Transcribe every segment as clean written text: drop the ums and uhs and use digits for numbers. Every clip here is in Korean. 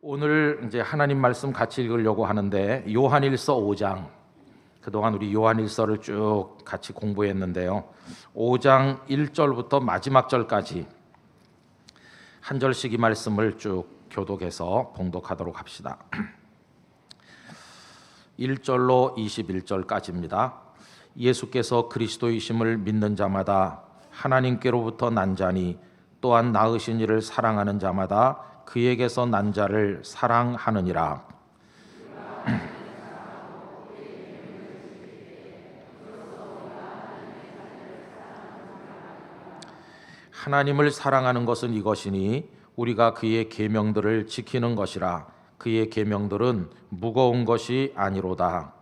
오늘 이제 하나님 말씀 같이 읽으려고 하는데 요한일서 5장, 그동안 우리 요한일서를 쭉 같이 공부했는데요. 5장 1절부터 마지막 절까지 한 절씩 이 말씀을 쭉 교독해서 봉독하도록 합시다. 1절로 21절까지입니다. 예수께서 그리스도이심을 믿는 자마다 하나님께로부터 난 자니 또한 낳으신 이를 사랑하는 자마다 그에게서 난 자를 사랑하느니라. 하나님을 사랑하는 것은 이것이니 우리가 그의 계명들을 지키는 것이라. 그의 계명들은 무거운 것이 아니로다.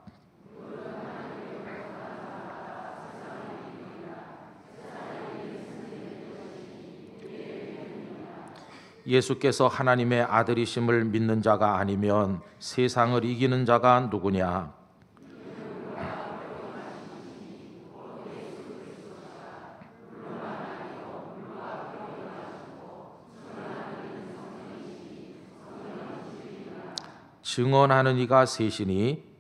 예수께서 하나님의 아들이심을 믿는 자가 아니면 세상을 이기는 자가 누구냐? 증언하는 이가 셋이니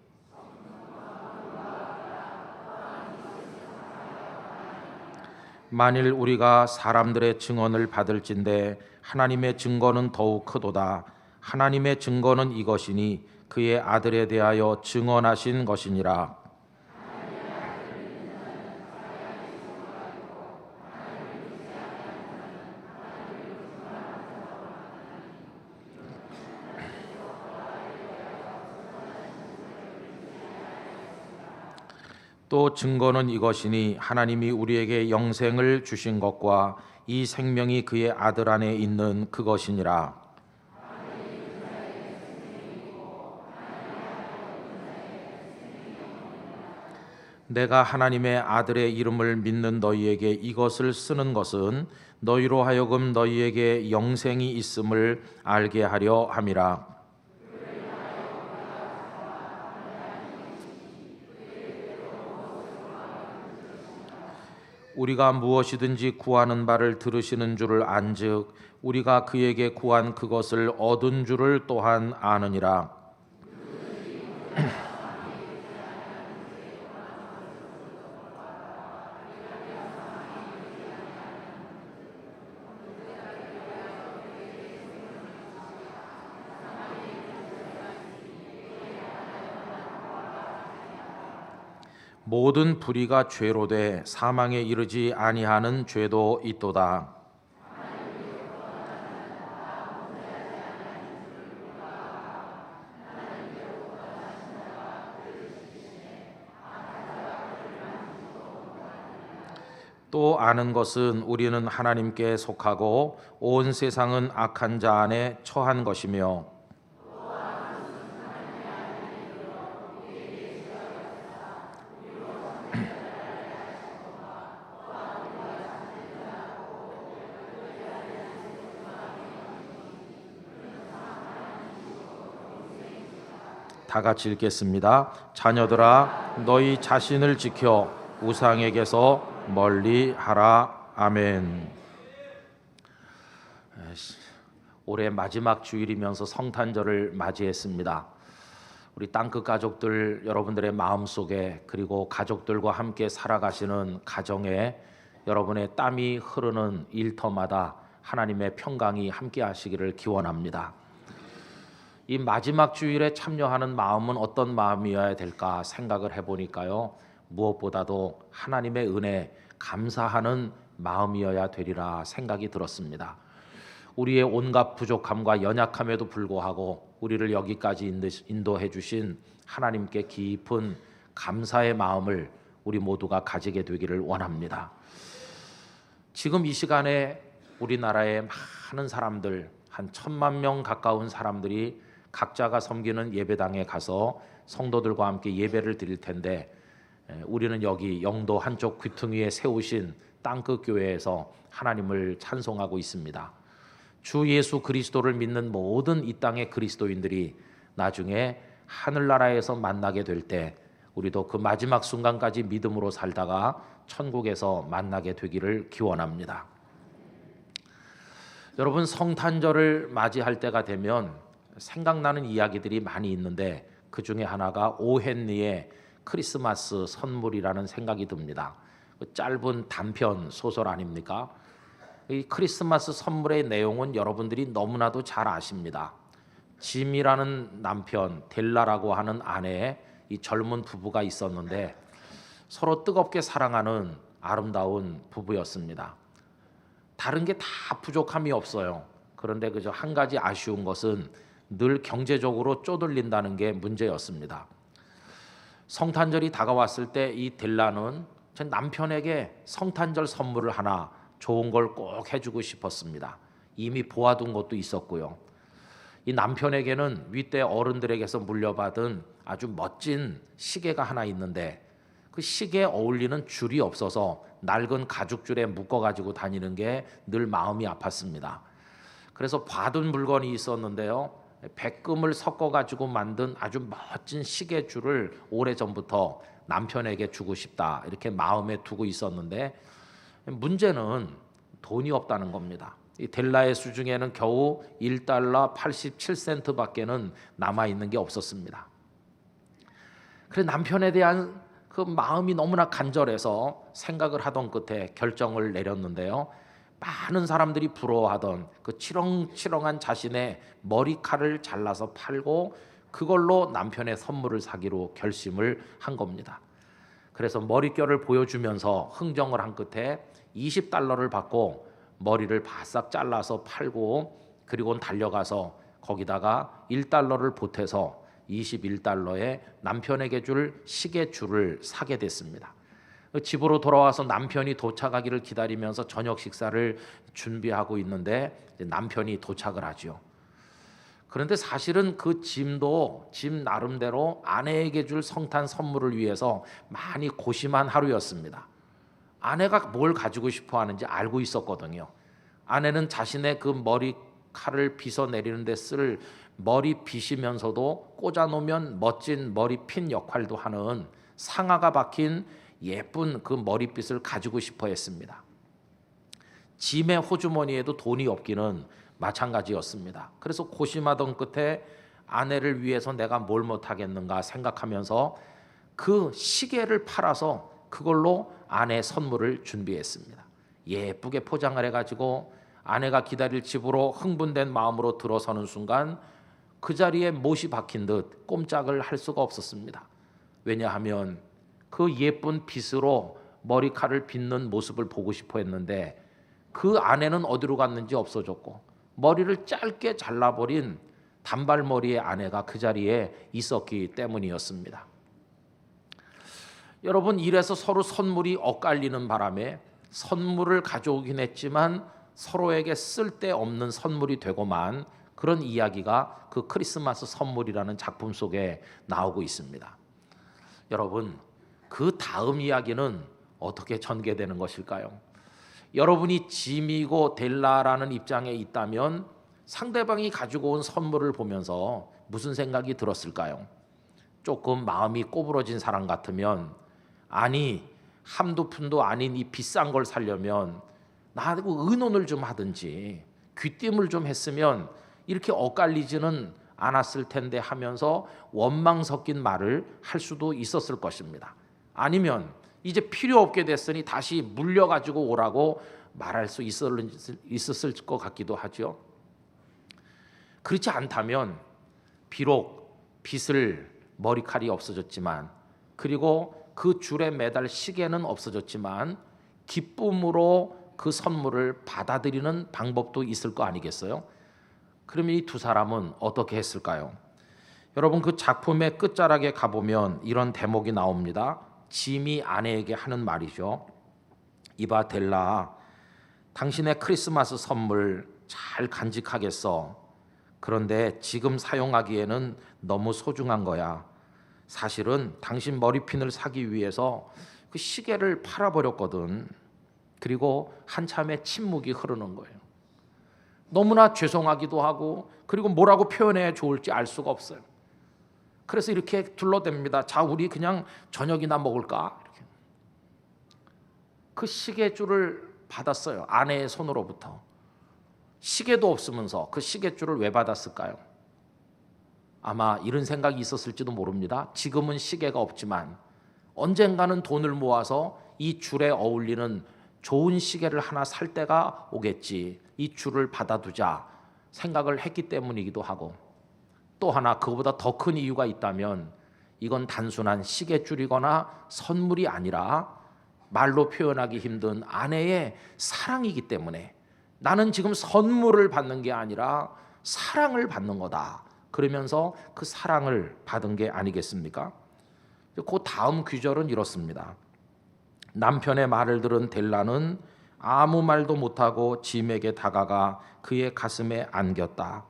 만일 우리가 사람들의 증언을 받을진대 하나님의 증거는 더욱 크도다. 하나님의 증거는 이것이니 그의 아들에 대하여 증언하신 것이니라. 또 증거는 이것이니 하나님이 우리에게 영생을 주신 것과 이 생명이 그의 아들 안에 있는 그것이니라. 내가 하나님의 아들의 이름을 믿는 너희에게 이것을 쓰는 것은 너희로 하여금 너희에게 영생이 있음을 알게 하려 함이라. 우리가 무엇이든지 구하는 바를 들으시는 줄을 안즉 우리가 그에게 구한 그것을 얻은 줄을 또한 아느니라. 모든 불의가 죄로 돼 사망에 이르지 아니하는 죄도 있도다. 또 아는 것은 우리는 하나님께 속하고 온 세상은 악한 자 안에 처한 것이며 다 같이 읽겠습니다. 자녀들아 너희 자신을 지켜 우상에게서 멀리 하라. 아멘. 올해 마지막 주일이면서 성탄절을 맞이했습니다. 우리 땅끝 가족들 여러분들의 마음속에 그리고 가족들과 함께 살아가시는 가정에 여러분의 땀이 흐르는 일터마다 하나님의 평강이 함께 하시기를 기원합니다. 이 마지막 주일에 참여하는 마음은 어떤 마음이어야 될까 생각을 해보니까요, 무엇보다도 하나님의 은혜 감사하는 마음이어야 되리라 생각이 들었습니다. 우리의 온갖 부족함과 연약함에도 불구하고 우리를 여기까지 인도해 주신 하나님께 깊은 감사의 마음을 우리 모두가 가지게 되기를 원합니다. 지금 이 시간에 우리나라의 많은 사람들, 한 1,000만 명 가까운 사람들이 각자가 섬기는 예배당에 가서 성도들과 함께 예배를 드릴 텐데, 우리는 여기 영도 한쪽 귀퉁이에 세우신 땅끝 교회에서 하나님을 찬송하고 있습니다. 주 예수 그리스도를 믿는 모든 이 땅의 그리스도인들이 나중에 하늘나라에서 만나게 될 때 우리도 그 마지막 순간까지 믿음으로 살다가 천국에서 만나게 되기를 기원합니다. 여러분, 성탄절을 맞이할 때가 되면 생각나는 이야기들이 많이 있는데 그 중에 하나가 오 헨리의 크리스마스 선물이라는 생각이 듭니다. 그 짧은 단편 소설 아닙니까? 이 크리스마스 선물의 내용은 여러분들이 너무나도 잘 아십니다. 짐이라는 남편, 델라라고 하는 아내의 이 젊은 부부가 있었는데 서로 뜨겁게 사랑하는 아름다운 부부였습니다. 다른 게 다 부족함이 없어요. 그런데 그저 한 가지 아쉬운 것은 늘 경제적으로 쪼들린다는 게 문제였습니다. 성탄절이 다가왔을 때 이 델라는 제 남편에게 성탄절 선물을 하나 좋은 걸 꼭 해주고 싶었습니다. 이미 보아둔 것도 있었고요. 이 남편에게는 윗대 어른들에게서 물려받은 아주 멋진 시계가 하나 있는데 그 시계에 어울리는 줄이 없어서 낡은 가죽줄에 묶어가지고 다니는 게 늘 마음이 아팠습니다. 그래서 봐둔 물건이 있었는데요. 백금을 섞어가지고 만든 아주 멋진 시계줄을 오래전부터 남편에게 주고 싶다 이렇게 마음에 두고 있었는데 문제는 돈이 없다는 겁니다. 이 델라의 수중에는 겨우 1달러 87센트 밖에는 남아있는 게 없었습니다. 그래서 남편에 대한 그 마음이 너무나 간절해서 생각을 하던 끝에 결정을 내렸는데요. 많은 사람들이 부러워하던 그 치렁치렁한 자신의 머리칼을 잘라서 팔고 그걸로 남편의 선물을 사기로 결심을 한 겁니다. 그래서 머릿결을 보여주면서 흥정을 한 끝에 20달러를 받고 머리를 바싹 잘라서 팔고 그리고는 달려가서 거기다가 1달러를 보태서 21달러에 남편에게 줄 시계줄을 사게 됐습니다. 집으로 돌아와서 남편이 도착하기를 기다리면서 저녁 식사를 준비하고 있는데 남편이 도착을 하죠. 그런데 사실은 그 짐도 짐 나름대로 아내에게 줄 성탄 선물을 위해서 많이 고심한 하루였습니다. 아내가 뭘 가지고 싶어 하는지 알고 있었거든요. 아내는 자신의 그 머리칼을 빗어 내리는데 쓸 머리 빗이면서도 꽂아놓으면 멋진 머리핀 역할도 하는 상아가 박힌 예쁜 그 머리빗을 가지고 싶어 했습니다. 짐의 호주머니에도 돈이 없기는 마찬가지였습니다. 그래서 고심하던 끝에 아내를 위해서 내가 뭘 못하겠는가 생각하면서 그 시계를 팔아서 그걸로 아내 선물을 준비했습니다. 예쁘게 포장을 해가지고 아내가 기다릴 집으로 흥분된 마음으로 들어서는 순간 그 자리에 못이 박힌 듯 꼼짝을 할 수가 없었습니다. 왜냐하면 그 예쁜 빗으로 머리칼을 빗는 모습을 보고 싶어 했는데 그 아내는 어디로 갔는지 없어졌고 머리를 짧게 잘라버린 단발머리의 아내가 그 자리에 있었기 때문이었습니다. 여러분, 이래서 서로 선물이 엇갈리는 바람에 선물을 가져오긴 했지만 서로에게 쓸데없는 선물이 되고만 그런 이야기가 그 크리스마스 선물이라는 작품 속에 나오고 있습니다. 여러분, 그 다음 이야기는 어떻게 전개되는 것일까요? 여러분이 짐이고 델라라는 입장에 있다면 상대방이 가지고 온 선물을 보면서 무슨 생각이 들었을까요? 조금 마음이 꼬부러진 사람 같으면 아니 한두 푼도 아닌 이 비싼 걸 사려면 나하고 의논을 좀 하든지 귀띔을 좀 했으면 이렇게 엇갈리지는 않았을 텐데 하면서 원망 섞인 말을 할 수도 있었을 것입니다. 아니면 이제 필요 없게 됐으니 다시 물려가지고 오라고 말할 수 있었을 것 같기도 하죠. 그렇지 않다면 비록 빗을 머리칼이 없어졌지만 그리고 그 줄에 매달 시계는 없어졌지만 기쁨으로 그 선물을 받아들이는 방법도 있을 거 아니겠어요? 그러면 이 두 사람은 어떻게 했을까요? 여러분, 그 작품의 끝자락에 가보면 이런 대목이 나옵니다. 짐이 아내에게 하는 말이죠. 이봐 델라, 당신의 크리스마스 선물 잘 간직하겠어. 그런데 지금 사용하기에는 너무 소중한 거야. 사실은 당신 머리핀을 사기 위해서 그 시계를 팔아버렸거든. 그리고 한참의 침묵이 흐르는 거예요. 너무나 죄송하기도 하고 그리고 뭐라고 표현해야 좋을지 알 수가 없어요. 그래서 이렇게 둘러댑니다. 자, 우리 그냥 저녁이나 먹을까? 이렇게. 그 시계줄을 받았어요. 아내의 손으로부터. 시계도 없으면서 그 시계줄을 왜 받았을까요? 아마 이런 생각이 있었을지도 모릅니다. 지금은 시계가 없지만 언젠가는 돈을 모아서 이 줄에 어울리는 좋은 시계를 하나 살 때가 오겠지, 이 줄을 받아두자 생각을 했기 때문이기도 하고, 또 하나 그거보다 더 큰 이유가 있다면 이건 단순한 시계줄이거나 선물이 아니라 말로 표현하기 힘든 아내의 사랑이기 때문에 나는 지금 선물을 받는 게 아니라 사랑을 받는 거다, 그러면서 그 사랑을 받은 게 아니겠습니까? 그 다음 귀절은 이렇습니다. 남편의 말을 들은 델라는 아무 말도 못하고 짐에게 다가가 그의 가슴에 안겼다.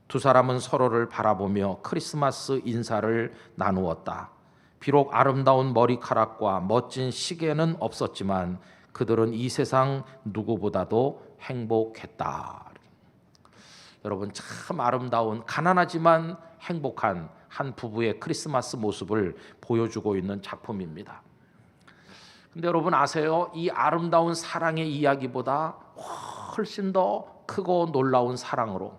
두 사람은 서로를 바라보며 크리스마스 인사를 나누었다. 비록 아름다운 머리카락과 멋진 시계는 없었지만 그들은 이 세상 누구보다도 행복했다. 여러분, 참 아름다운, 가난하지만 행복한 한 부부의 크리스마스 모습을 보여주고 있는 작품입니다. 근데 여러분 아세요? 이 아름다운 사랑의 이야기보다 훨씬 더 크고 놀라운 사랑으로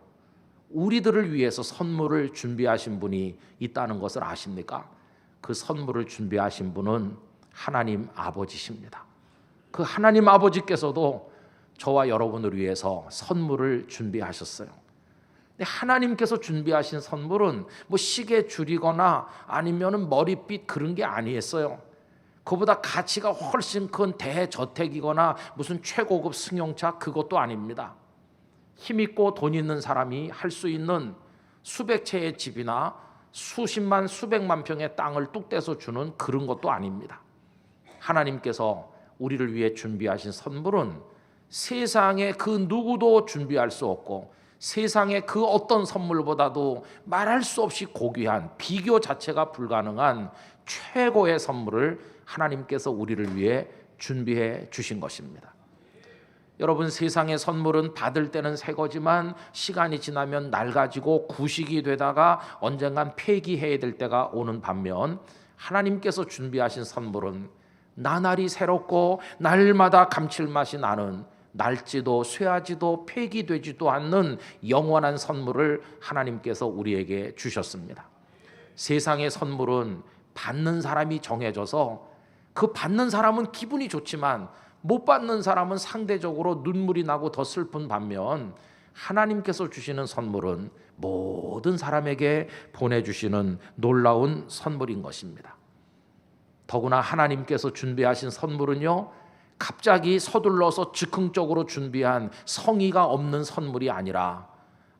우리들을 위해서 선물을 준비하신 분이 있다는 것을 아십니까? 그 선물을 준비하신 분은 하나님 아버지십니다. 그 하나님 아버지께서도 저와 여러분을 위해서 선물을 준비하셨어요. 근데 하나님께서 준비하신 선물은 뭐 시계 줄이거나 아니면은 머리빗 그런 게 아니었어요. 그보다 가치가 훨씬 큰 대저택이거나 무슨 최고급 승용차, 그것도 아닙니다. 힘있고 돈 있는 사람이 할 수 있는 수백 채의 집이나 수십만 수백만 평의 땅을 뚝 떼서 주는 그런 것도 아닙니다. 하나님께서 우리를 위해 준비하신 선물은 세상에 그 누구도 준비할 수 없고 세상의 그 어떤 선물보다도 말할 수 없이 고귀한, 비교 자체가 불가능한 최고의 선물을 하나님께서 우리를 위해 준비해 주신 것입니다. 여러분, 세상의 선물은 받을 때는 새 거지만 시간이 지나면 낡아지고 구식이 되다가 언젠간 폐기해야 될 때가 오는 반면, 하나님께서 준비하신 선물은 나날이 새롭고 날마다 감칠맛이 나는, 낡지도 쇠하지도 폐기되지도 않는 영원한 선물을 하나님께서 우리에게 주셨습니다. 세상의 선물은 받는 사람이 정해져서 그 받는 사람은 기분이 좋지만 못 받는 사람은 상대적으로 눈물이 나고 더 슬픈 반면, 하나님께서 주시는 선물은 모든 사람에게 보내주시는 놀라운 선물인 것입니다. 더구나 하나님께서 준비하신 선물은요, 갑자기 서둘러서 즉흥적으로 준비한 성의가 없는 선물이 아니라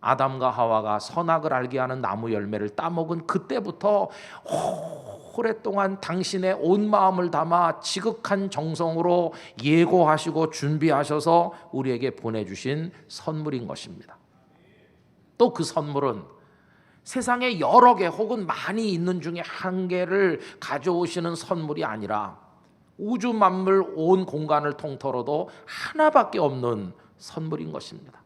아담과 하와가 선악을 알게 하는 나무 열매를 따먹은 그때부터 오랫동안 당신의 온 마음을 담아 지극한 정성으로 예고하시고 준비하셔서 우리에게 보내주신 선물인 것입니다. 또 그 선물은 세상에 여러 개 혹은 많이 있는 중에 한 개를 가져오시는 선물이 아니라 우주 만물 온 공간을 통틀어도 하나밖에 없는 선물인 것입니다.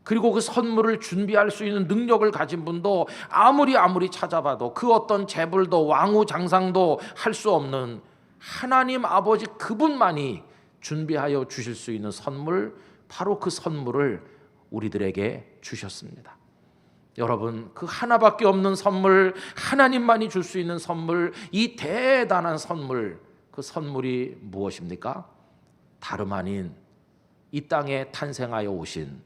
그리고 그 선물을 준비할 수 있는 능력을 가진 분도 아무리 찾아봐도 그 어떤 재물도 왕후장상도 할 수 없는 하나님 아버지 그분만이 준비하여 주실 수 있는 선물, 바로 그 선물을 우리들에게 주셨습니다. 여러분, 그 하나밖에 없는 선물, 하나님만이 줄 수 있는 선물, 이 대단한 선물, 그 선물이 무엇입니까? 다름 아닌 이 땅에 탄생하여 오신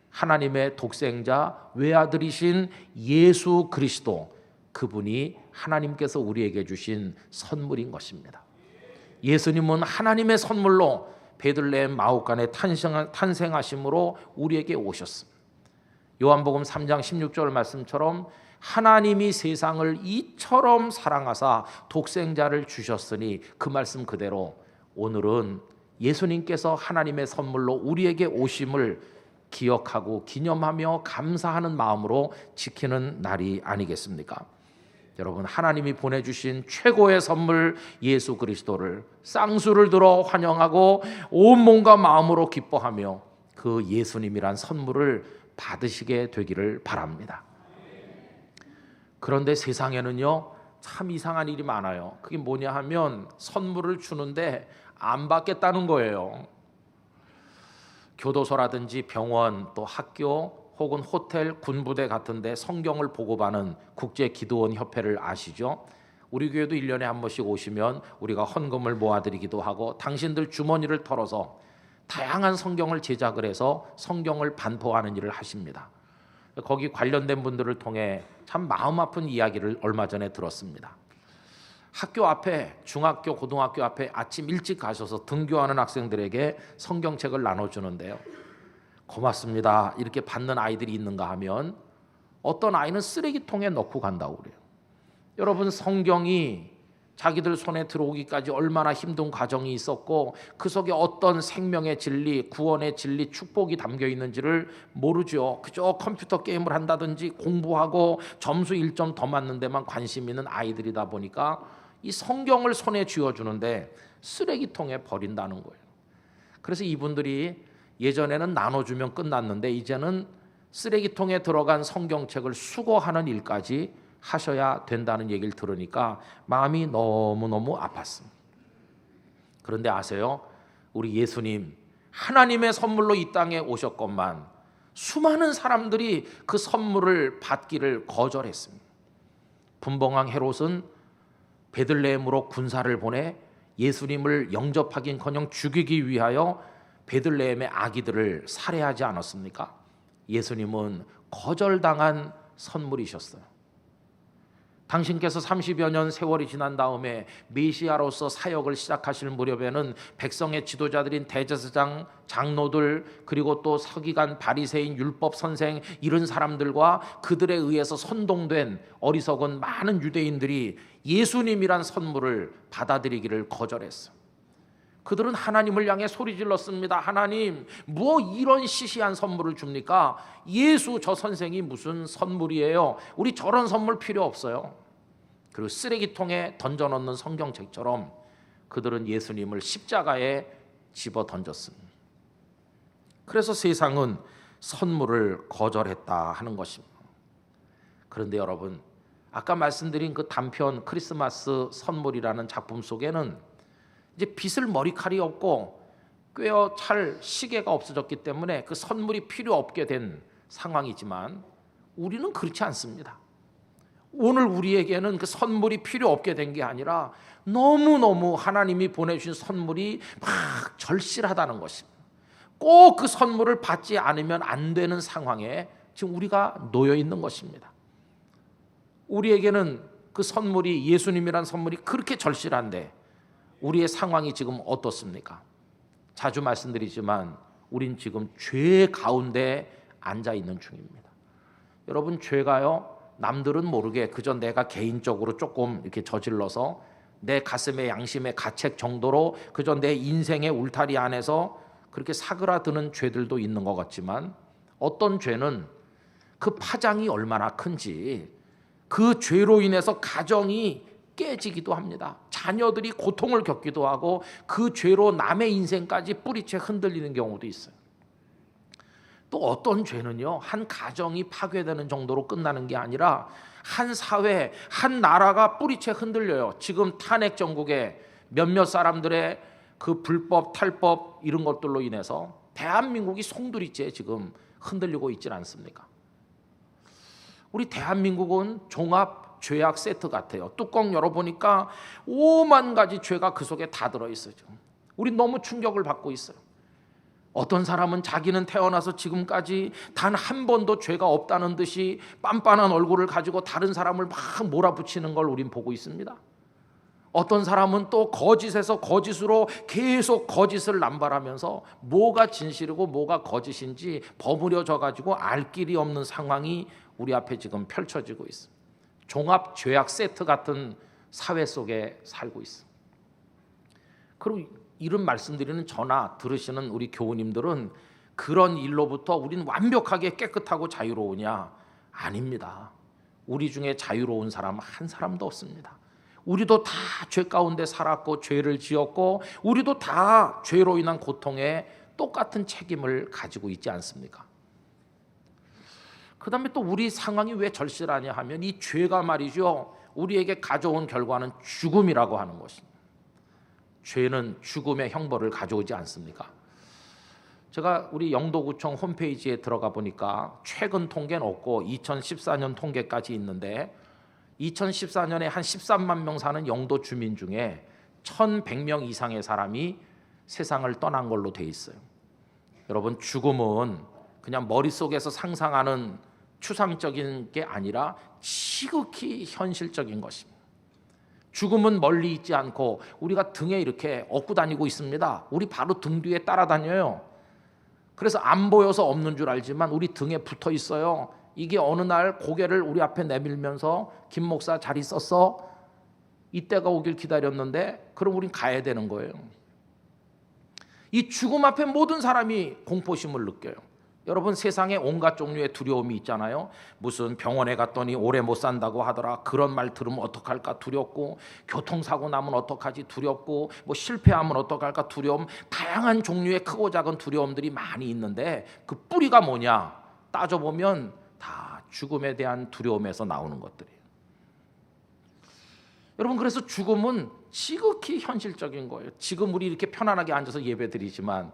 하나님의 독생자 외아들이신 예수 그리스도, 그분이 하나님께서 우리에게 주신 선물인 것입니다. 예수님은 하나님의 선물로 베들레헴 마옥간에 탄생하심으로 우리에게 오셨습니다. 요한복음 3장 16절 말씀처럼 하나님이 세상을 이처럼 사랑하사 독생자를 주셨으니, 그 말씀 그대로 오늘은 예수님께서 하나님의 선물로 우리에게 오심을 기억하고 기념하며 감사하는 마음으로 지키는 날이 아니겠습니까? 여러분, 하나님이 보내주신 최고의 선물 예수 그리스도를 쌍수를 들어 환영하고 온 몸과 마음으로 기뻐하며 그 예수님이란 선물을 받으시게 되기를 바랍니다. 그런데 세상에는요, 참 이상한 일이 많아요. 그게 뭐냐 하면 선물을 주는데 안 받겠다는 거예요. 교도소라든지 병원, 또 학교 혹은 호텔, 군부대 같은 데 성경을 보고받는 국제기도원협회를 아시죠? 우리 교회도 1년에 한 번씩 오시면 우리가 헌금을 모아드리기도 하고 당신들 주머니를 털어서 다양한 성경을 제작을 해서 성경을 반포하는 일을 하십니다. 거기 관련된 분들을 통해 참 마음 아픈 이야기를 얼마 전에 들었습니다. 학교 앞에, 중학교, 고등학교 앞에 아침 일찍 가셔서 등교하는 학생들에게 성경책을 나눠주는데요. 고맙습니다. 이렇게 받는 아이들이 있는가 하면 어떤 아이는 쓰레기통에 넣고 간다고 그래요. 여러분, 성경이 자기들 손에 들어오기까지 얼마나 힘든 과정이 있었고 그 속에 어떤 생명의 진리, 구원의 진리, 축복이 담겨 있는지를 모르죠. 그저 컴퓨터 게임을 한다든지 공부하고 점수 1점 더 맞는 데만 관심 있는 아이들이다 보니까 이 성경을 손에 쥐어주는데 쓰레기통에 버린다는 거예요. 그래서 이분들이 예전에는 나눠주면 끝났는데 이제는 쓰레기통에 들어간 성경책을 수거하는 일까지 하셔야 된다는 얘기를 들으니까 마음이 너무너무 아팠습니다. 그런데 아세요? 우리 예수님 하나님의 선물로 이 땅에 오셨건만 수많은 사람들이 그 선물을 받기를 거절했습니다. 분봉왕 헤롯은 베들레헴으로 군사를 보내 예수님을 영접하긴커녕 죽이기 위하여 베들레헴의 아기들을 살해하지 않았습니까? 예수님은 거절당한 선물이셨어요. 당신께서 30여 년 세월이 지난 다음에 메시아로서 사역을 시작하실 무렵에는 백성의 지도자들인 대제사장, 장로들, 그리고 또 서기관, 바리새인, 율법 선생 이런 사람들과 그들에 의해서 선동된 어리석은 많은 유대인들이 예수님이란 선물을 받아들이기를 거절했어요. 그들은 하나님을 향해 소리 질렀습니다. 하나님, 뭐 이런 시시한 선물을 줍니까? 예수 저 선생이 무슨 선물이에요? 우리 저런 선물 필요 없어요. 그리고 쓰레기통에 던져놓는 성경책처럼 그들은 예수님을 십자가에 집어 던졌습니다. 그래서 세상은 선물을 거절했다 하는 것입니다. 그런데 여러분, 아까 말씀드린 그 단편 크리스마스 선물이라는 작품 속에는 이제 빗을 머리칼이 없고 꿰어 찰 시계가 없어졌기 때문에 그 선물이 필요 없게 된 상황이지만 우리는 그렇지 않습니다. 오늘 우리에게는 그 선물이 필요 없게 된 게 아니라 너무너무 하나님이 보내주신 선물이 막 절실하다는 것입니다. 꼭 그 선물을 받지 않으면 안 되는 상황에 지금 우리가 놓여 있는 것입니다. 우리에게는 그 선물이 예수님이란 선물이 그렇게 절실한데 우리의 상황이 지금 어떻습니까? 자주 말씀드리지만 우린 지금 죄 가운데 앉아 있는 중입니다. 여러분, 죄가요, 남들은 모르게 그저 내가 개인적으로 조금 이렇게 저질러서 내 가슴의 양심의 가책 정도로 그저 내 인생의 울타리 안에서 그렇게 사그라드는 죄들도 있는 것 같지만 어떤 죄는 그 파장이 얼마나 큰지 그 죄로 인해서 가정이 깨지기도 합니다. 자녀들이 고통을 겪기도 하고 그 죄로 남의 인생까지 뿌리채 흔들리는 경우도 있어요. 또 어떤 죄는요, 한 가정이 파괴되는 정도로 끝나는 게 아니라 한 사회, 한 나라가 뿌리채 흔들려요. 지금 탄핵 정국에 몇몇 사람들의 그 불법, 탈법 이런 것들로 인해서 대한민국이 송두리째 지금 흔들리고 있지 않습니까? 우리 대한민국은 종합 죄악 세트 같아요. 뚜껑 열어보니까 5만 가지 죄가 그 속에 다 들어있어요. 우리 너무 충격을 받고 있어요. 어떤 사람은 자기는 태어나서 지금까지 단 한 번도 죄가 없다는 듯이 빤빤한 얼굴을 가지고 다른 사람을 막 몰아붙이는 걸 우린 보고 있습니다. 어떤 사람은 또 거짓에서 거짓으로 계속 거짓을 남발하면서 뭐가 진실이고 뭐가 거짓인지 버무려져 가지고 알 길이 없는 상황이 우리 앞에 지금 펼쳐지고 있습니다. 종합 죄악 세트 같은 사회 속에 살고 있습니다. 그리고 이런 말씀드리는 저나 들으시는 우리 교우님들은 그런 일로부터 우리는 완벽하게 깨끗하고 자유로우냐? 아닙니다. 우리 중에 자유로운 사람 한 사람도 없습니다. 우리도 다 죄 가운데 살았고 죄를 지었고 우리도 다 죄로 인한 고통에 똑같은 책임을 가지고 있지 않습니까? 그 다음에 또 우리 상황이 왜 절실하냐 하면 이 죄가 말이죠, 우리에게 가져온 결과는 죽음이라고 하는 것입니다. 죄는 죽음의 형벌을 가져오지 않습니까? 제가 우리 영도구청 홈페이지에 들어가 보니까 최근 통계는 없고 2014년 통계까지 있는데 2014년에 한 13만 명 사는 영도 주민 중에 1,100명 이상의 사람이 세상을 떠난 걸로 돼 있어요. 여러분, 죽음은 그냥 머릿속에서 상상하는 추상적인 게 아니라 지극히 현실적인 것입니다. 죽음은 멀리 있지 않고 우리가 등에 이렇게 업고 다니고 있습니다. 우리 바로 등 뒤에 따라다녀요. 그래서 안 보여서 없는 줄 알지만 우리 등에 붙어 있어요. 이게 어느 날 고개를 우리 앞에 내밀면서 김 목사 잘 있었어? 이때가 오길 기다렸는데 그럼 우린 가야 되는 거예요. 이 죽음 앞에 모든 사람이 공포심을 느껴요. 여러분, 세상에 온갖 종류의 두려움이 있잖아요. 무슨 병원에 갔더니 오래 못 산다고 하더라. 그런 말 들으면 어떡할까 두렵고, 교통사고 나면 어떡하지 두렵고, 뭐 실패하면 어떡할까 두려움, 다양한 종류의 크고 작은 두려움들이 많이 있는데 그 뿌리가 뭐냐 따져보면 다 죽음에 대한 두려움에서 나오는 것들이에요. 여러분, 그래서 죽음은 지극히 현실적인 거예요. 지금 우리 이렇게 편안하게 앉아서 예배 드리지만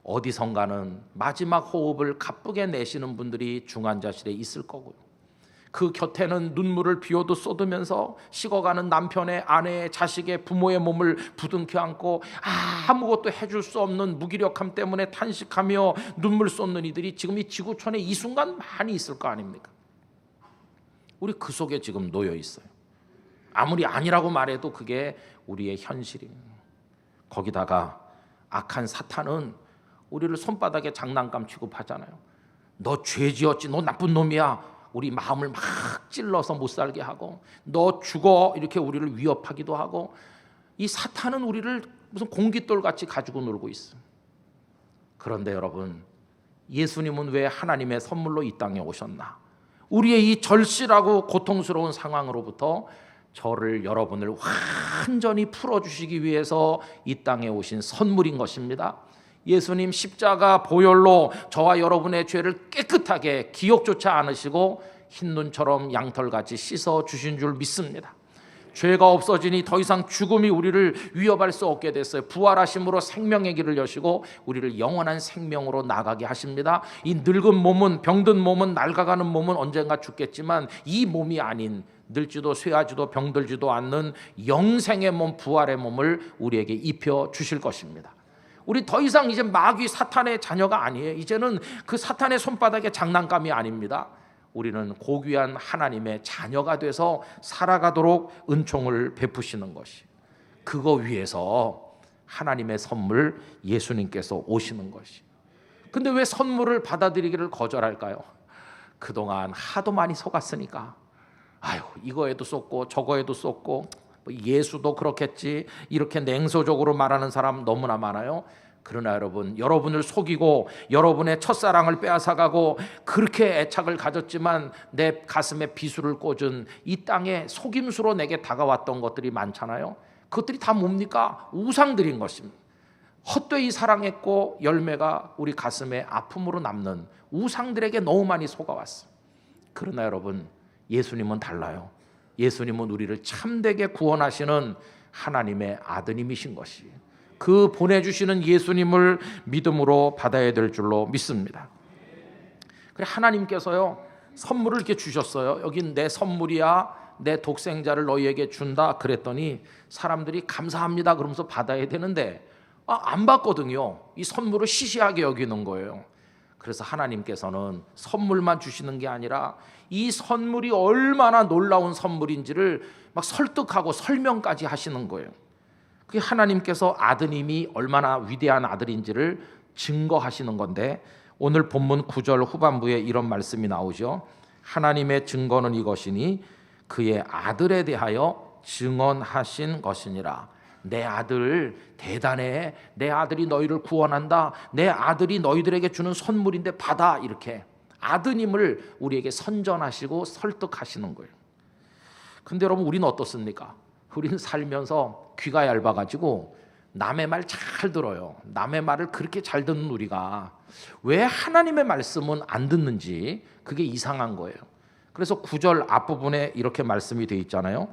어디선가는 마지막 호흡을 가쁘게 내쉬는 분들이 중환자실에 있을 거고요. 그 곁에는 눈물을 비오듯 쏟으면서 식어가는 남편의, 아내의, 자식의, 부모의 몸을 부둥켜 안고 아무것도 해줄 수 없는 무기력함 때문에 탄식하며 눈물 쏟는 이들이 지금 이 지구촌에 이 순간 많이 있을 거 아닙니까? 우리 그 속에 지금 놓여 있어요. 아무리 아니라고 말해도 그게 우리의 현실입니다. 거기다가 악한 사탄은 우리를 손바닥에 장난감 취급하잖아요. 너 죄 지었지, 너 나쁜 놈이야. 우리 마음을 막 찔러서 못 살게 하고, 너 죽어 이렇게 우리를 위협하기도 하고, 이 사탄은 우리를 무슨 공깃돌 같이 가지고 놀고 있어요. 그런데 여러분, 예수님은 왜 하나님의 선물로 이 땅에 오셨나? 우리의 이 절실하고 고통스러운 상황으로부터 저를, 여러분을 완전히 풀어주시기 위해서 이 땅에 오신 선물인 것입니다. 예수님 십자가 보혈로 저와 여러분의 죄를 깨끗하게 기억조차 않으시고 흰 눈처럼 양털같이 씻어 주신 줄 믿습니다. 죄가 없어지니 더 이상 죽음이 우리를 위협할 수 없게 됐어요. 부활하심으로 생명의 길을 여시고 우리를 영원한 생명으로 나가게 하십니다. 이 늙은 몸은, 병든 몸은, 낡아가는 몸은 언젠가 죽겠지만 이 몸이 아닌, 늙지도 쇠하지도 병들지도 않는 영생의 몸, 부활의 몸을 우리에게 입혀 주실 것입니다. 우리 더 이상 이제 마귀 사탄의 자녀가 아니에요. 이제는 그 사탄의 손바닥에 장난감이 아닙니다. 우리는 고귀한 하나님의 자녀가 돼서 살아가도록 은총을 베푸시는 것이, 그거 위해서 하나님의 선물 예수님께서 오시는 것이. 근데 왜 선물을 받아들이기를 거절할까요? 그동안 하도 많이 속았으니까. 아유, 이거에도 쏟고 저거에도 쏟고, 예수도 그렇겠지, 이렇게 냉소적으로 말하는 사람 너무나 많아요. 그러나 여러분, 여러분을 속이고 여러분의 첫사랑을 빼앗아가고 그렇게 애착을 가졌지만 내 가슴에 비수를 꽂은 이 땅에 속임수로 내게 다가왔던 것들이 많잖아요. 그것들이 다 뭡니까? 우상들인 것입니다. 헛되이 사랑했고 열매가 우리 가슴에 아픔으로 남는 우상들에게 너무 많이 속아왔어요. 그러나 여러분, 예수님은 달라요. 예수님은 우리를 참되게 구원하시는 하나님의 아드님이신 것이, 그 보내주시는 예수님을 믿음으로 받아야 될 줄로 믿습니다. 그래, 하나님께서요 선물을 이렇게 주셨어요. 여긴 내 선물이야, 내 독생자를 너희에게 준다 그랬더니 사람들이 감사합니다 그러면서 받아야 되는데 안 받거든요. 이 선물을 시시하게 여기는 거예요. 그래서 하나님께서는 선물만 주시는 게 아니라 이 선물이 얼마나 놀라운 선물인지를 막 설득하고 설명까지 하시는 거예요. 그게 하나님께서 아드님이 얼마나 위대한 아들인지를 증거하시는 건데, 오늘 본문 9절 후반부에 이런 말씀이 나오죠. 하나님의 증거는 이것이니 그의 아들에 대하여 증언하신 것이니라. 내 아들 대단해, 내 아들이 너희를 구원한다, 내 아들이 너희들에게 주는 선물인데 받아, 이렇게 아드님을 우리에게 선전하시고 설득하시는 거예요. 근데 여러분, 우리는 어떻습니까? 우리는 살면서 귀가 얇아가지고 남의 말 잘 들어요. 남의 말을 그렇게 잘 듣는 우리가 왜 하나님의 말씀은 안 듣는지, 그게 이상한 거예요. 그래서 9절 앞부분에 이렇게 말씀이 되어 있잖아요.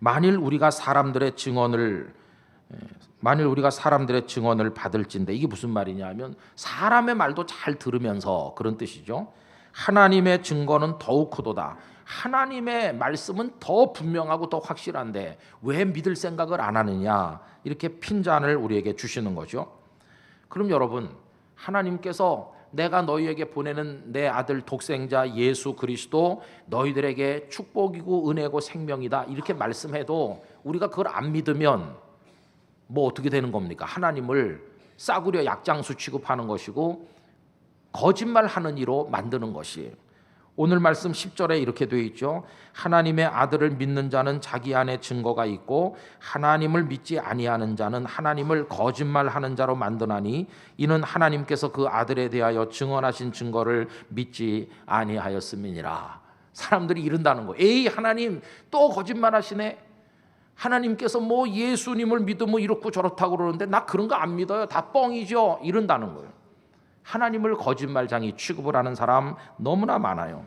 만일 우리가 사람들의 증언을 만일 우리가 사람들의 증언을 받을진대. 이게 무슨 말이냐 하면 사람의 말도 잘 들으면서, 그런 뜻이죠. 하나님의 증거는 더욱 크도다. 하나님의 말씀은 더 분명하고 더 확실한데 왜 믿을 생각을 안 하느냐, 이렇게 핀잔을 우리에게 주시는 거죠. 그럼 여러분, 하나님께서 내가 너희에게 보내는 내 아들 독생자 예수 그리스도 너희들에게 축복이고 은혜고 생명이다, 이렇게 말씀해도 우리가 그걸 안 믿으면 뭐 어떻게 되는 겁니까? 하나님을 싸구려 약장수 취급하는 것이고 거짓말하는 이로 만드는 것이에요. 오늘 말씀 10절에 이렇게 되어 있죠. 하나님의 아들을 믿는 자는 자기 안에 증거가 있고 하나님을 믿지 아니하는 자는 하나님을 거짓말하는 자로 만드나니 이는 하나님께서 그 아들에 대하여 증언하신 증거를 믿지 아니하였음이니라. 사람들이 이른다는 거예요. 에이, 하나님 또 거짓말하시네. 하나님께서 뭐 예수님을 믿으면 이렇고 저렇다고 그러는데 나 그런 거 안 믿어요. 다 뻥이죠. 이런다는 거예요. 하나님을 거짓말장이 취급을 하는 사람 너무나 많아요.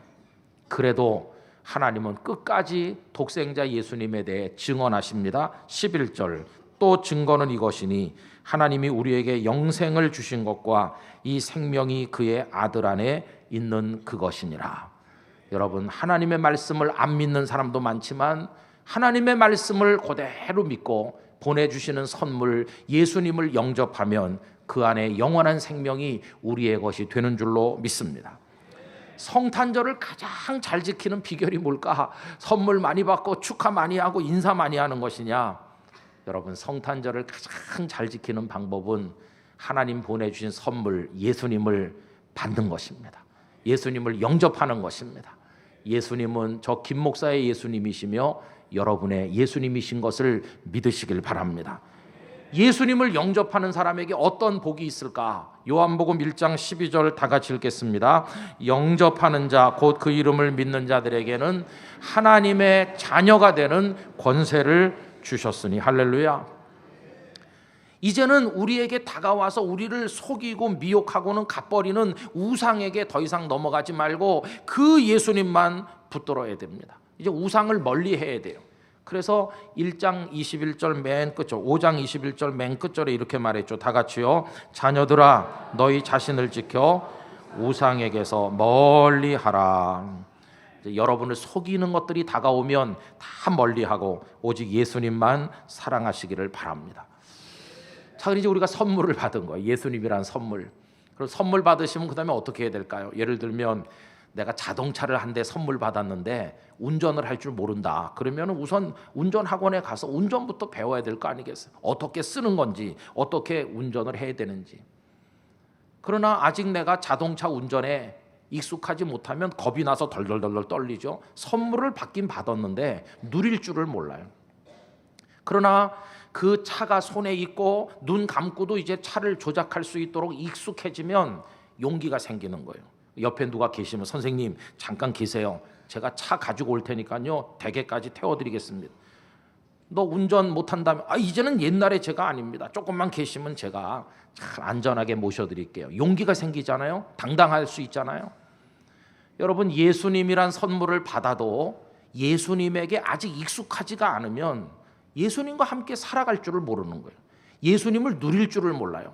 그래도 하나님은 끝까지 독생자 예수님에 대해 증언하십니다. 11절, 또 증거는 이것이니 하나님이 우리에게 영생을 주신 것과 이 생명이 그의 아들 안에 있는 그것이니라. 여러분, 하나님의 말씀을 안 믿는 사람도 많지만 하나님의 말씀을 그대로 믿고 보내주시는 선물 예수님을 영접하면 그 안에 영원한 생명이 우리의 것이 되는 줄로 믿습니다. 성탄절을 가장 잘 지키는 비결이 뭘까? 선물 많이 받고 축하 많이 하고 인사 많이 하는 것이냐? 여러분, 성탄절을 가장 잘 지키는 방법은 하나님 보내주신 선물 예수님을 받는 것입니다. 예수님을 영접하는 것입니다. 예수님은 저 김 목사의 예수님이시며 여러분의 예수님이신 것을 믿으시길 바랍니다. 예수님을 영접하는 사람에게 어떤 복이 있을까? 요한복음 1장 12절 다 같이 읽겠습니다. 영접하는 자 곧 그 이름을 믿는 자들에게는 하나님의 자녀가 되는 권세를 주셨으니. 할렐루야. 이제는 우리에게 다가와서 우리를 속이고 미혹하고는 갓버리는 우상에게 더 이상 넘어가지 말고 그 예수님만 붙들어야 됩니다. 이제 우상을 멀리해야 돼요. 그래서 1장 21절 맨 끝절, 5장 21절 맨 끝절에 이렇게 말했죠. 다 같이요. 자녀들아, 너희 자신을 지켜 우상에게서 멀리하라. 여러분을 속이는 것들이 다가오면 다 멀리하고 오직 예수님만 사랑하시기를 바랍니다. 자, 이제 우리가 선물을 받은 거예요. 예수님이란 선물. 그럼 선물 받으시면 그 다음에 어떻게 해야 될까요? 예를 들면 내가 자동차를 한 대 선물 받았는데 운전을 할 줄 모른다. 그러면 우선 운전학원에 가서 운전부터 배워야 될 거 아니겠어요? 어떻게 쓰는 건지, 어떻게 운전을 해야 되는지. 그러나 아직 내가 자동차 운전에 익숙하지 못하면 겁이 나서 덜덜덜 떨리죠. 선물을 받긴 받았는데 누릴 줄을 몰라요. 그러나 그 차가 손에 있고 눈 감고도 이제 차를 조작할 수 있도록 익숙해지면 용기가 생기는 거예요. 옆에 누가 계시면 선생님 잠깐 계세요. 제가 차 가지고 올 테니까요. 댁에까지 태워드리겠습니다. 너 운전 못한다면 이제는 옛날에 제가 아닙니다. 조금만 계시면 제가 잘 안전하게 모셔드릴게요. 용기가 생기잖아요. 당당할 수 있잖아요. 여러분, 예수님이란 선물을 받아도 예수님에게 아직 익숙하지가 않으면 예수님과 함께 살아갈 줄을 모르는 거예요. 예수님을 누릴 줄을 몰라요.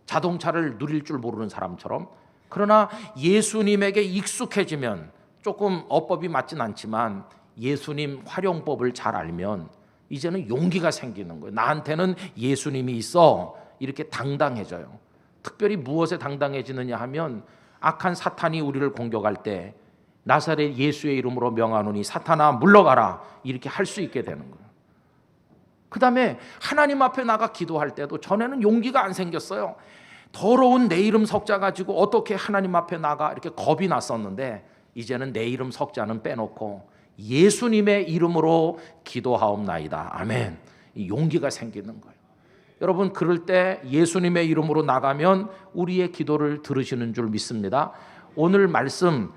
자동차를 누릴 줄 모르는 사람처럼. 그러나 예수님에게 익숙해지면 조금 어법이 맞진 않지만 예수님 활용법을 잘 알면 이제는 용기가 생기는 거예요. 나한테는 예수님이 있어. 이렇게 당당해져요. 특별히 무엇에 당당해지느냐 하면 악한 사탄이 우리를 공격할 때 나사렛 예수의 이름으로 명하노니 사탄아 물러가라. 이렇게 할 수 있게 되는 거예요. 그 다음에 하나님 앞에 나가 기도할 때도 전에는 용기가 안 생겼어요. 더러운 내 이름 석자 가지고 어떻게 하나님 앞에 나가 이렇게 겁이 났었는데 이제는 내 이름 석자는 빼놓고 예수님의 이름으로 기도하옵나이다. 아멘. 이 용기가 생기는 거예요. 여러분, 그럴 때 예수님의 이름으로 나가면 우리의 기도를 들으시는 줄 믿습니다. 오늘 말씀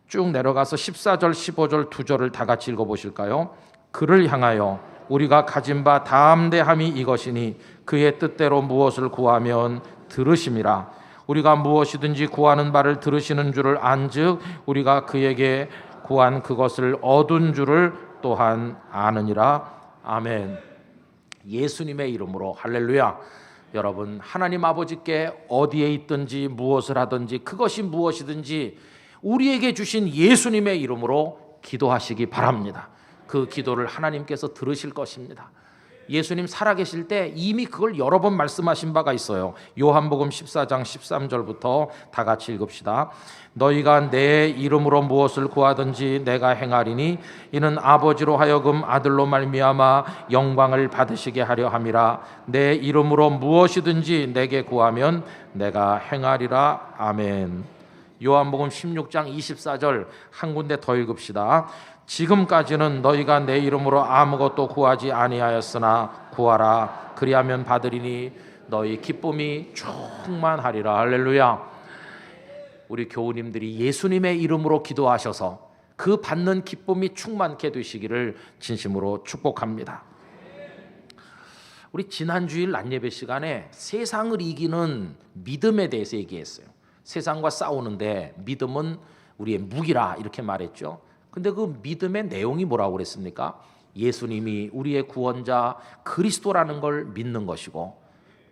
쭉 내려가서 14절 15절 2절을 다 같이 읽어보실까요? 그를 향하여 우리가 가진 바 담대함이 이것이니 그의 뜻대로 무엇을 구하면 들으심이라. 우리가 무엇이든지 구하는 바를 들으시는 줄을 안즉 우리가 그에게 구한 그것을 얻은 줄을 또한 아느니라. 아멘. 예수님의 이름으로 할렐루야. 여러분, 하나님 아버지께 어디에 있든지 무엇을 하든지 그것이 무엇이든지 우리에게 주신 예수님의 이름으로 기도하시기 바랍니다. 그 기도를 하나님께서 들으실 것입니다. 예수님 살아계실 때 이미 그걸 여러 번 말씀하신 바가 있어요. 요한복음 14장 13절부터 다 같이 읽읍시다. 너희가 내 이름으로 무엇을 구하든지 내가 행하리니 이는 아버지로 하여금 아들로 말미암아 영광을 받으시게 하려 함이라. 내 이름으로 무엇이든지 내게 구하면 내가 행하리라. 아멘. 요한복음 16장 24절 한 군데 더 읽읍시다. 지금까지는 너희가 내 이름으로 아무것도 구하지 아니하였으나 구하라 그리하면 받으리니 너희 기쁨이 충만하리라. 할렐루야. 우리 교우님들이 예수님의 이름으로 기도하셔서 그 받는 기쁨이 충만케 되시기를 진심으로 축복합니다. 우리 지난 주일 낮예배 시간에 세상을 이기는 믿음에 대해서 얘기했어요. 세상과 싸우는데 믿음은 우리의 무기라 이렇게 말했죠. 근데 그 믿음의 내용이 뭐라고 그랬습니까? 예수님이 우리의 구원자 그리스도라는 걸 믿는 것이고,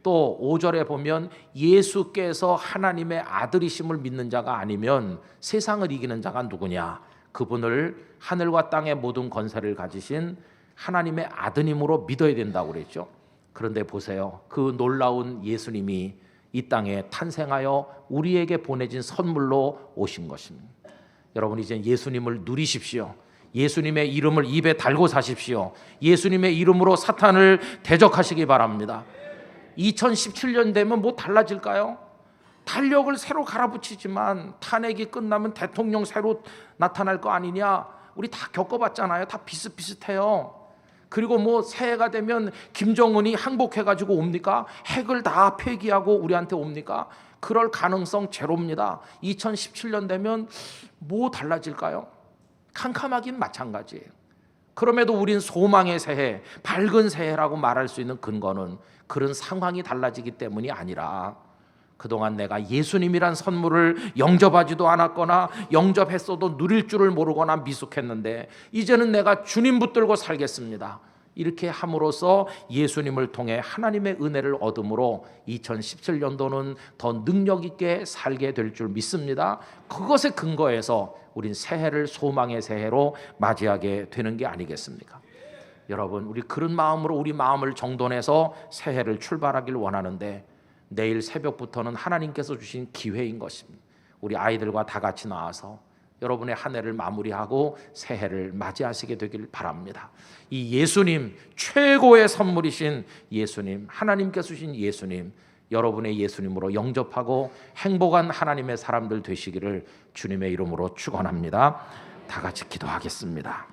또 5절에 보면 예수께서 하나님의 아들이심을 믿는 자가 아니면 세상을 이기는 자가 누구냐? 그분을 하늘과 땅의 모든 권세를 가지신 하나님의 아드님으로 믿어야 된다고 그랬죠. 그런데 보세요. 그 놀라운 예수님이 이 땅에 탄생하여 우리에게 보내진 선물로 오신 것입니다. 여러분, 이제 예수님을 누리십시오. 예수님의 이름을 입에 달고 사십시오. 예수님의 이름으로 사탄을 대적하시기 바랍니다. 2017년 되면 뭐 달라질까요? 달력을 새로 갈아붙이지만 탄핵이 끝나면 대통령 새로 나타날 거 아니냐? 우리 다 겪어봤잖아요. 다 비슷비슷해요. 그리고 뭐 새해가 되면 김정은이 항복해가지고 옵니까? 핵을 다 폐기하고 우리한테 옵니까? 그럴 가능성 제로입니다. 2017년 되면 뭐 달라질까요? 캄캄하긴 마찬가지예요. 그럼에도 우린 소망의 새해, 밝은 새해라고 말할 수 있는 근거는 그런 상황이 달라지기 때문이 아니라 그동안 내가 예수님이란 선물을 영접하지도 않았거나 영접했어도 누릴 줄을 모르거나 미숙했는데 이제는 내가 주님 붙들고 살겠습니다. 이렇게 함으로써 예수님을 통해 하나님의 은혜를 얻음으로 2017년도는 더 능력 있게 살게 될 줄 믿습니다. 그것에 근거해서 우린 새해를 소망의 새해로 맞이하게 되는 게 아니겠습니까? 여러분, 우리 그런 마음으로 우리 마음을 정돈해서 새해를 출발하길 원하는데 내일 새벽부터는 하나님께서 주신 기회인 것입니다. 우리 아이들과 다 같이 나와서 여러분의 한 해를 마무리하고 새해를 맞이하시게 되길 바랍니다. 이 예수님, 최고의 선물이신 예수님, 하나님께서 주신 예수님, 여러분의 예수님으로 영접하고 행복한 하나님의 사람들 되시기를 주님의 이름으로 축원합니다. 다 같이 기도하겠습니다.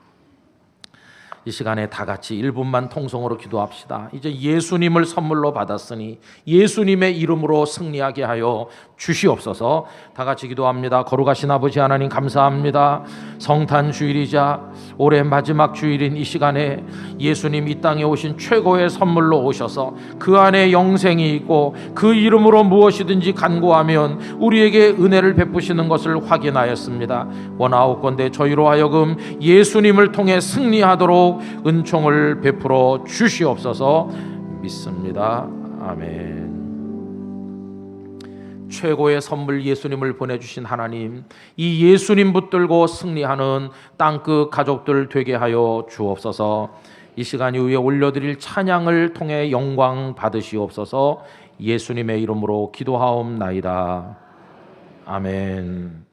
이 시간에 다 같이 1분만 통성으로 기도합시다. 이제 예수님을 선물로 받았으니 예수님의 이름으로 승리하게 하여 주시옵소서. 다 같이 기도합니다. 거룩하신 아버지 하나님 감사합니다. 성탄 주일이자 올해 마지막 주일인 이 시간에 예수님 이 땅에 오신 최고의 선물로 오셔서 그 안에 영생이 있고 그 이름으로 무엇이든지 간구하면 우리에게 은혜를 베푸시는 것을 확인하였습니다. 원하옵건대 저희로 하여금 예수님을 통해 승리하도록 은총을 베풀어 주시옵소서. 믿습니다. 아멘. 최고의 선물 예수님을 보내주신 하나님, 이 예수님 붙들고 승리하는 땅끝 가족들 되게 하여 주옵소서. 이 시간 이후에 올려드릴 찬양을 통해 영광 받으시옵소서. 예수님의 이름으로 기도하옵나이다. 아멘.